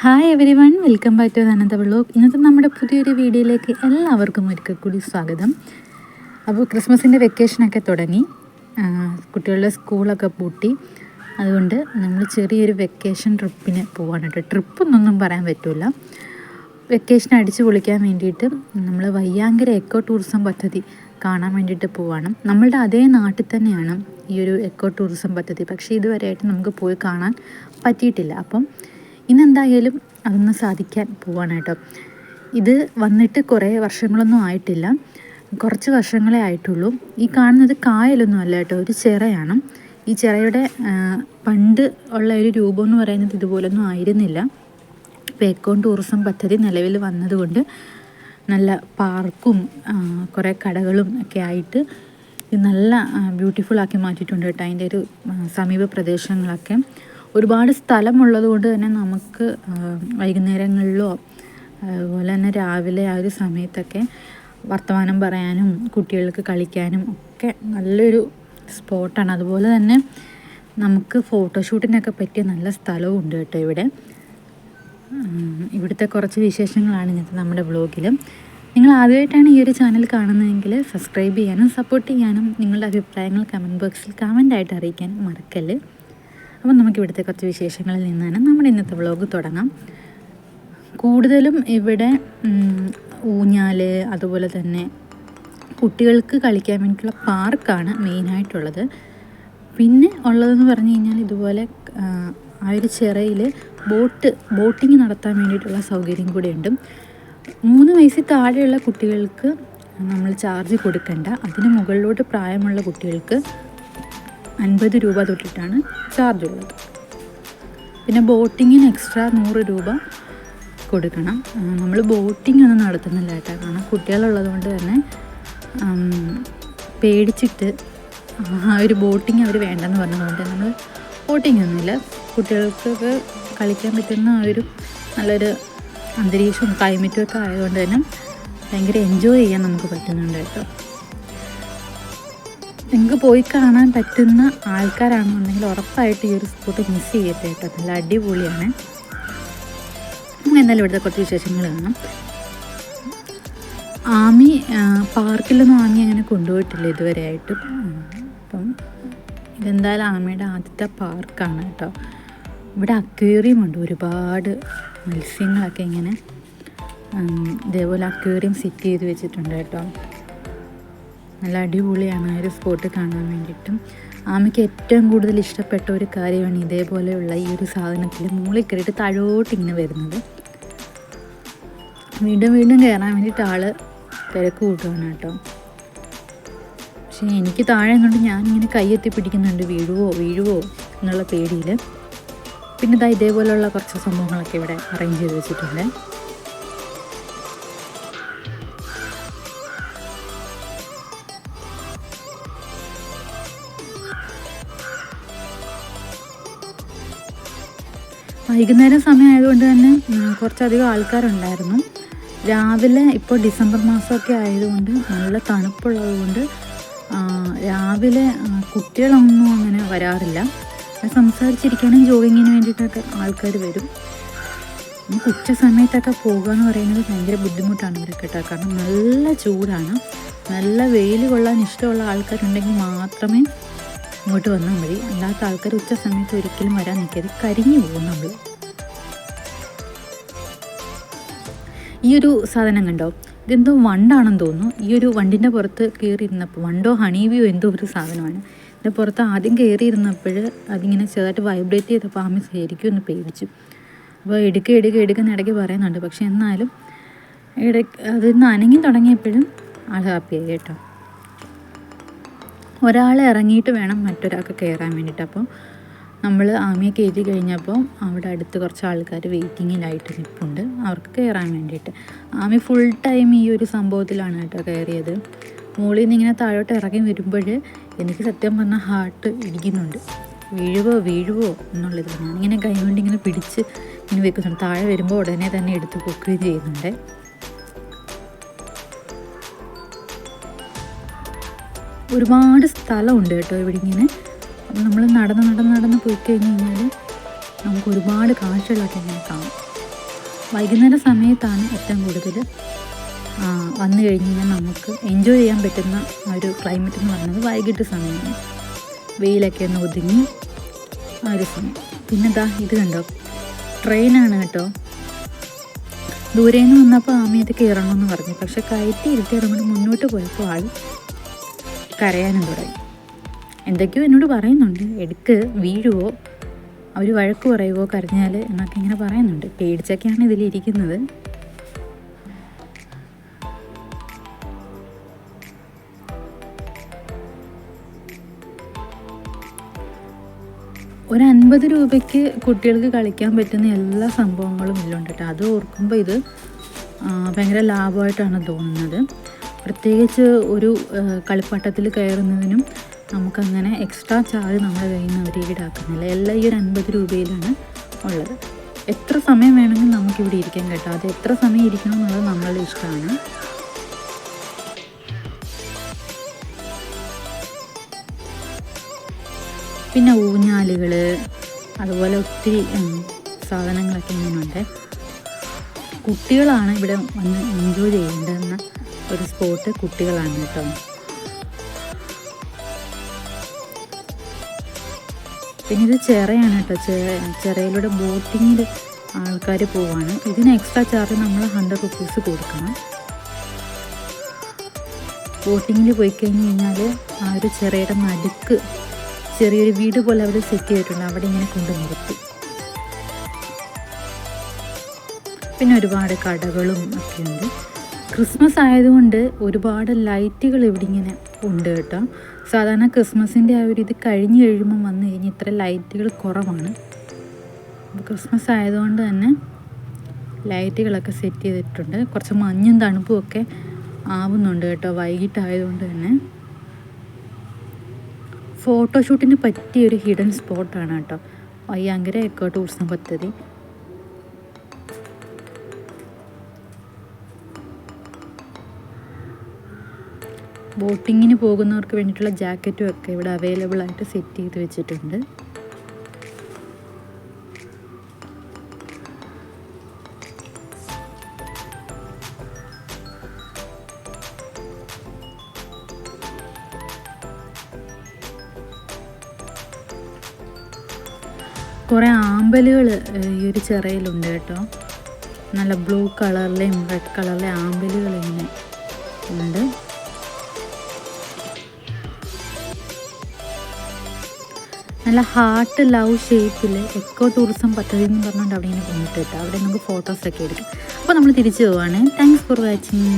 Hi everyone, welcome back to Anantha vlog. ഇന്നത്തെ നമ്മുടെ പുതിയൊരു വീഡിയോയിലേക്ക് എല്ലാവർക്കും ഒരിക്കൽ കൂടി സ്വാഗതം. അപ്പോൾ ക്രിസ്മസിൻ്റെ വെക്കേഷനൊക്കെ തുടങ്ങി, കുട്ടികളുടെ സ്കൂളൊക്കെ പൂട്ടി. അതുകൊണ്ട് നമ്മൾ ചെറിയൊരു വെക്കേഷൻ ട്രിപ്പിന് പോവാണ് കേട്ടോ. ട്രിപ്പൊന്നൊന്നും പറയാൻ പറ്റില്ല, വെക്കേഷൻ അടിച്ചു പൊളിക്കാൻ വേണ്ടിയിട്ട് നമ്മൾ വയ്യാങ്കര എക്കോ ടൂറിസം പദ്ധതി കാണാൻ വേണ്ടിയിട്ട് പോവാണ്. നമ്മളുടെ അതേ നാട്ടിൽ തന്നെയാണ് ഈ ഒരു എക്കോ ടൂറിസം പദ്ധതി, പക്ഷേ ഇതുവരെയായിട്ട് നമുക്ക് പോയി കാണാൻ പറ്റിയിട്ടില്ല. അപ്പം ഇന്നെന്തായാലും അതൊന്ന് സാധിക്കാൻ പോവാണ് കേട്ടോ. ഇത് വന്നിട്ട് കുറേ വർഷങ്ങളൊന്നും ആയിട്ടില്ല, കുറച്ച് വർഷങ്ങളേ ആയിട്ടുള്ളൂ. ഈ കാണുന്നത് കായലൊന്നും അല്ല കേട്ടോ, ഒരു ചിറയാണ്. ഈ ചിറയുടെ പണ്ട് ഉള്ള ഒരു രൂപം എന്ന് പറയുന്നത് ഇതുപോലൊന്നും ആയിരുന്നില്ല. ഇപ്പോൾ എക്കോ ടൂറിസം പദ്ധതി നിലവിൽ വന്നതുകൊണ്ട് നല്ല പാർക്കും കുറേ കടകളും ഒക്കെ ആയിട്ട് ഇത് നല്ല ബ്യൂട്ടിഫുള്ളാക്കി മാറ്റിയിട്ടുണ്ട് കേട്ടോ. അതിൻ്റെ ഒരു സമീപ പ്രദേശങ്ങളൊക്കെ ഒരുപാട് സ്ഥലമുള്ളത് കൊണ്ട് തന്നെ നമുക്ക് വൈകുന്നേരങ്ങളിലോ അതുപോലെ തന്നെ രാവിലെ ആ ഒരു സമയത്തൊക്കെ വർത്തമാനം പറയാനും കുട്ടികൾക്ക് കളിക്കാനും ഒക്കെ നല്ലൊരു സ്പോട്ടാണ്. അതുപോലെ തന്നെ നമുക്ക് ഫോട്ടോഷൂട്ടിനൊക്കെ പറ്റിയ നല്ല സ്ഥലവും ഉണ്ട് കേട്ടോ ഇവിടെ. ഇവിടുത്തെ കുറച്ച് വിശേഷങ്ങളാണ് ഇന്നത്തെ നമ്മുടെ വ്ളോഗിൽ. നിങ്ങൾ ആദ്യമായിട്ടാണ് ഈ ഒരു ചാനൽ കാണുന്നതെങ്കിൽ സബ്സ്ക്രൈബ് ചെയ്യാനും സപ്പോർട്ട് ചെയ്യാനും നിങ്ങളുടെ അഭിപ്രായങ്ങൾ കമൻറ്റ് ബോക്സിൽ കമൻ്റായിട്ട് അറിയിക്കാനും മറക്കല്ല്. അപ്പം നമുക്ക് ഇവിടുത്തെ കുറച്ച് വിശേഷങ്ങളിൽ നിന്നാണ് നമ്മുടെ ഇന്നത്തെ വ്ളോഗ് തുടങ്ങാം. കൂടുതലും ഇവിടെ ഊഞ്ഞാൽ, അതുപോലെ തന്നെ കുട്ടികൾക്ക് കളിക്കാൻ വേണ്ടിയിട്ടുള്ള പാർക്കാണ് മെയിനായിട്ടുള്ളത്. പിന്നെ ഉള്ളതെന്ന് പറഞ്ഞു കഴിഞ്ഞാൽ ഇതുപോലെ ആ ഒരു ചിറയിൽ ബോട്ടിങ് നടത്താൻ വേണ്ടിയിട്ടുള്ള സൗകര്യം കൂടെ ഉണ്ട്. 3 വയസ്സിൽ താഴെയുള്ള കുട്ടികൾക്ക് നമ്മൾ ചാർജ് കൊടുക്കണ്ട. അതിന് മുകളിലോട്ട് പ്രായമുള്ള കുട്ടികൾക്ക് 50 രൂപ തൊട്ടിട്ടാണ് ചാർജ് ഉള്ളത്. പിന്നെ ബോട്ടിങ്ങിന് എക്സ്ട്രാ 100 രൂപ കൊടുക്കണം. നമ്മൾ ബോട്ടിംഗ് ഒന്നും നടത്തുന്നില്ല കേട്ടോ, കാരണം കുട്ടികളുള്ളത് കൊണ്ട് തന്നെ പേടിച്ചിട്ട് ആ ഒരു ബോട്ടിങ് അവർ വേണ്ടെന്ന് പറഞ്ഞതുകൊണ്ട് നമ്മൾ ബോട്ടിംഗ് ഒന്നുമില്ല. കുട്ടികൾക്കൊക്കെ കളിക്കാൻ പറ്റുന്ന ഒരു നല്ലൊരു അന്തരീക്ഷവും ക്ലൈമറ്റും ഒക്കെ ആയതുകൊണ്ട് തന്നെ ഭയങ്കര എൻജോയ് ചെയ്യാൻ നമുക്ക് പറ്റുന്നുണ്ട് കേട്ടോ. നിങ്ങൾക്ക് പോയി കാണാൻ പറ്റുന്ന ആൾക്കാരാണെന്നുണ്ടെങ്കിൽ ഉറപ്പായിട്ട് ഈ ഒരു സ്പോട്ട് മിസ് ചെയ്യട്ടെ കേട്ടോ, നല്ല അടിപൊളിയാണ്. നമുക്ക് എന്തായാലും ഇവിടുത്തെ കുറച്ച് വിശേഷങ്ങൾ കാണാം. ആമി പാർക്കിലൊന്നും ആമി അങ്ങനെ കൊണ്ടുപോയിട്ടില്ല ഇതുവരെ ആയിട്ടും. അപ്പം ഇതെന്തായാലും ആമയുടെ ആദ്യത്തെ പാർക്കാണ് കേട്ടോ. ഇവിടെ അക്വേറിയം ഉണ്ട്, ഒരുപാട് മത്സ്യങ്ങളൊക്കെ ഇങ്ങനെ ഇതേപോലെ അക്വേറിയം സെറ്റ് ചെയ്ത് വെച്ചിട്ടുണ്ട് കേട്ടോ. നല്ല അടിപൊളിയാണ് ആ ഒരു സ്പോട്ട് കാണാൻ വേണ്ടിയിട്ടും. ആമയ്ക്ക് ഏറ്റവും കൂടുതൽ ഇഷ്ടപ്പെട്ട ഒരു കാര്യമാണ് ഇതേപോലെയുള്ള ഈ ഒരു സാധനത്തിൽ മുകളിൽ കയറിയിട്ട് താഴോട്ട് ഇങ്ങനെ വരുന്നത്. വീണ്ടും വീണ്ടും കയറാൻ വേണ്ടിയിട്ട് ആൾ തിരക്ക് കൂട്ടുകയാണ് കേട്ടോ. പക്ഷേ എനിക്ക് താഴെ നിന്നുകൊണ്ട് ഞാനിങ്ങനെ കൈയെത്തി പിടിക്കുന്നുണ്ട്, വീഴുവോ എന്നുള്ള പേടിയിൽ. പിന്നെ ഇതാ ഇതേപോലെയുള്ള കുറച്ച് സംഭവങ്ങളൊക്കെ ഇവിടെ അറേഞ്ച് ചെയ്ത് വെച്ചിട്ടുണ്ട്. വൈകുന്നേരം സമയമായതുകൊണ്ട് തന്നെ കുറച്ചധികം ആൾക്കാരുണ്ടായിരുന്നു. രാവിലെ ഇപ്പോൾ ഡിസംബർ മാസമൊക്കെ ആയതുകൊണ്ട് നല്ല തണുപ്പുള്ളത് കൊണ്ട് രാവിലെ കുട്ടികളൊന്നും അങ്ങനെ വരാറില്ല. സംസാരിച്ചിരിക്കാനും ജോഗിങ്ങിന് വേണ്ടിയിട്ടൊക്കെ ആൾക്കാർ വരും. നമുക്ക് ഉച്ച സമയത്തൊക്കെ പോകുക എന്ന് പറയുന്നത് ഭയങ്കര ബുദ്ധിമുട്ടാണ് ഇവരൊക്കെ കേട്ടോ, കാരണം നല്ല ചൂടാണ്. നല്ല വെയിൽ കൊള്ളാൻ ഇഷ്ടമുള്ള ആൾക്കാരുണ്ടെങ്കിൽ മാത്രമേ ഇങ്ങോട്ട് വന്നാൽ മതി, അല്ലാത്ത ആൾക്കാർ ഉച്ച സമയത്ത് ഒരിക്കലും വരാൻ നിൽക്കരുത്, കരിഞ്ഞു പോകും നമ്മൾ. ഈ ഒരു സാധനം കണ്ടോ, ഇതെന്തോ വണ്ടാണെന്ന് തോന്നുന്നു. ഈ ഒരു വണ്ടിൻ്റെ പുറത്ത് കയറിയിരുന്നപ്പോൾ, വണ്ടോ ഹണീബിയോ എന്തോ ഒരു സാധനമാണ്. ഇതിൻ്റെ പുറത്ത് ആദ്യം കയറിയിരുന്നപ്പോൾ അതിങ്ങനെ ചെറുതായിട്ട് വൈബ്രേറ്റ് ചെയ്തപ്പോൾ ആമി ശരിക്കും ഒന്ന് പേടിച്ചു. അപ്പോൾ എടുക്കുന്ന ഇടയ്ക്ക് പറയുന്നുണ്ട്. പക്ഷെ എന്നാലും അതിന്ന് അനങ്ങി തുടങ്ങിയപ്പോഴും ആൾ ഹാപ്പിയായി കേട്ടോ. ഒരാൾ ഇറങ്ങിയിട്ട് വേണം മറ്റൊരാൾക്ക് കയറാൻ വേണ്ടിയിട്ട്. അപ്പോൾ നമ്മൾ ആമിയെ കയറ്റി കഴിഞ്ഞപ്പോൾ അവിടെ അടുത്ത് കുറച്ച് ആൾക്കാർ വെയിറ്റിങ്ങിലായിട്ട് നിൽപ്പുണ്ട്, അവർക്ക് കയറാൻ വേണ്ടിയിട്ട്. ആമി ഫുൾ ടൈം ഈ ഒരു സംഭവത്തിലാണ് കേട്ടോ കയറിയത്. മുകളിൽ നിന്ന് ഇങ്ങനെ താഴോട്ട് ഇറങ്ങി വരുമ്പോൾ എനിക്ക് സത്യം പറഞ്ഞാൽ ഹാർട്ട് ഇടിക്കുന്നുണ്ട്, വീഴുവോ എന്നുള്ളത്. ഞാനിങ്ങനെ കൈ കൊണ്ട് ഇങ്ങനെ പിടിച്ച് ഇങ്ങനെ വെക്കുന്നുണ്ട്. താഴെ വരുമ്പോൾ ഉടനെ തന്നെ എടുത്ത് പൊക്കുകയും ചെയ്യുന്നുണ്ട്. ഒരുപാട് സ്ഥലമുണ്ട് കേട്ടോ ഇവിടെ ഇങ്ങനെ. നമ്മൾ നടന്ന് പോയി കഴിഞ്ഞ് കഴിഞ്ഞാൽ നമുക്ക് ഒരുപാട് കാഴ്ചകളൊക്കെ ഇങ്ങനെ കാണാം. വൈകുന്നേര സമയത്താണ് ഏറ്റവും കൂടുതൽ വന്നു കഴിഞ്ഞ് കഴിഞ്ഞാൽ നമുക്ക് എൻജോയ് ചെയ്യാൻ പറ്റുന്ന ഒരു ക്ലൈമറ്റ് എന്ന് പറയുന്നത് വൈകിട്ട് സമയമാണ്. വെയിലൊക്കെ ഒന്ന് ഒതുങ്ങി ആ ഒരു സമയം. പിന്നെ ഇത് കണ്ടോ, ട്രെയിനാണ് കേട്ടോ. ദൂരെ നിന്ന് വന്നപ്പോൾ ആമയത് കയറണമെന്ന് പറഞ്ഞു. പക്ഷെ കയറ്റി ഇരുത്തി ഇറങ്ങി മുന്നോട്ട് പോയപ്പോൾ ആൾ കരയാനും തുടങ്ങി. എന്തൊക്കെയോ എന്നോട് പറയുന്നുണ്ട്, എടുക്ക് വീഴുവോ, അവർ വഴക്ക് പറയുവോ കരഞ്ഞാൽ എന്നൊക്കെ ഇങ്ങനെ പറയുന്നുണ്ട്. പേടിച്ചൊക്കെയാണ് ഇതിലിരിക്കുന്നത്. ഒരു 50 രൂപയ്ക്ക് കുട്ടികൾക്ക് കളിക്കാൻ പറ്റുന്ന എല്ലാ സംഭവങ്ങളും ഇതിലുണ്ട് കേട്ടോ. അത് ഓർക്കുമ്പോൾ ഇത് ഭയങ്കര ലാഭമായിട്ടാണ് തോന്നുന്നത്. പ്രത്യേകിച്ച് ഒരു കളിപ്പാട്ടത്തിൽ കയറുന്നതിനും നമുക്കങ്ങനെ എക്സ്ട്രാ ചാർജ് നമ്മുടെ കയ്യിൽ നിന്ന് അവർ ഈടാക്കുന്നില്ല. എല്ലാം ഈ ഒരു 50 രൂപയിലാണ് ഉള്ളത്. എത്ര സമയം വേണമെങ്കിൽ നമുക്കിവിടെ ഇരിക്കാൻ കേട്ടോ. അത് എത്ര സമയം ഇരിക്കണം എന്നുള്ളത് നമ്മളുടെ ഇഷ്ടമാണ്. പിന്നെ ഊഞ്ഞാലുകൾ, അതുപോലെ ഒത്തിരി സാധനങ്ങളൊക്കെ ഇങ്ങനെയുണ്ട്. കുട്ടികളാണ് ഇവിടെ വന്ന് എൻജോയ് ചെയ്യേണ്ടുന്ന ഒരു സ്പോട്ട് കുട്ടികളാണ് കേട്ടോ. പിന്നെ ഇത് ചിറയാണ് കേട്ടോ. ചിറയിലൂടെ ബോട്ടിങ്ങിൽ ആൾക്കാർ പോവാണ്. ഇതിന് എക്സ്ട്രാ ചാർജ് നമ്മൾ 100 rupees കൊടുക്കണം. ബോട്ടിങ്ങിൽ പോയി കഴിഞ്ഞ് കഴിഞ്ഞാൽ ആ ഒരു ചിറയുടെ നടുക്ക് ചെറിയൊരു വീട് പോലെ അവർ സെറ്റ് ചെയ്തിട്ടുണ്ട്. അവിടെ ഇങ്ങനെ കൊണ്ട് നിർത്തി. പിന്നെ ഒരുപാട് കടകളും ഒക്കെ ഉണ്ട്. ക്രിസ്മസ് ആയതുകൊണ്ട് ഒരുപാട് ലൈറ്റുകൾ ഇവിടെ ഇങ്ങനെ ഉണ്ട് കേട്ടോ. സാധാരണ ക്രിസ്മസിൻ്റെ ആ ഒരു ഇത് കഴിഞ്ഞ് കഴിയുമ്പം വന്നു കഴിഞ്ഞാൽ ഇത്ര ലൈറ്റുകൾ കുറവാണ്. ക്രിസ്മസ് ആയതുകൊണ്ട് തന്നെ ലൈറ്റുകളൊക്കെ സെറ്റ് ചെയ്തിട്ടുണ്ട്. കുറച്ച് മഞ്ഞും തണുപ്പും ഒക്കെ ആവുന്നുണ്ട് കേട്ടോ വൈകിട്ടായതുകൊണ്ട് തന്നെ. ഫോട്ടോഷൂട്ടിന് പറ്റിയൊരു ഹിഡൻ സ്പോട്ടാണ് കേട്ടോ വയ്യാങ്കര എക്കോ ടൂറിസം പദ്ധതി. ബോട്ടിങ്ങിന് പോകുന്നവർക്ക് വേണ്ടിയിട്ടുള്ള ജാക്കറ്റും ഒക്കെ ഇവിടെ അവൈലബിൾ ആയിട്ട് സെറ്റ് ചെയ്ത് വെച്ചിട്ടുണ്ട്. കുറേ ആമ്പലുകൾ ഈ ഒരു ചിറയിലുണ്ട് കേട്ടോ. നല്ല ബ്ലൂ കളറിലെയും റെഡ് കളറിലെ ആമ്പലുകൾ ഇങ്ങനെ ഉണ്ട്. നല്ല ഹാർട്ട് ലവ് ഷേപ്പിൽ എക്കോ ടൂറിസം പദ്ധതി എന്ന് പറഞ്ഞുകൊണ്ട് അവിടെ ഇങ്ങനെ കൊണ്ടിട്ട് കേട്ടോ. അവിടെ നമുക്ക് ഫോട്ടോസൊക്കെ എടുക്കാം. അപ്പോൾ നമ്മൾ തിരിച്ചു പോവാണ്. Thanks for watching.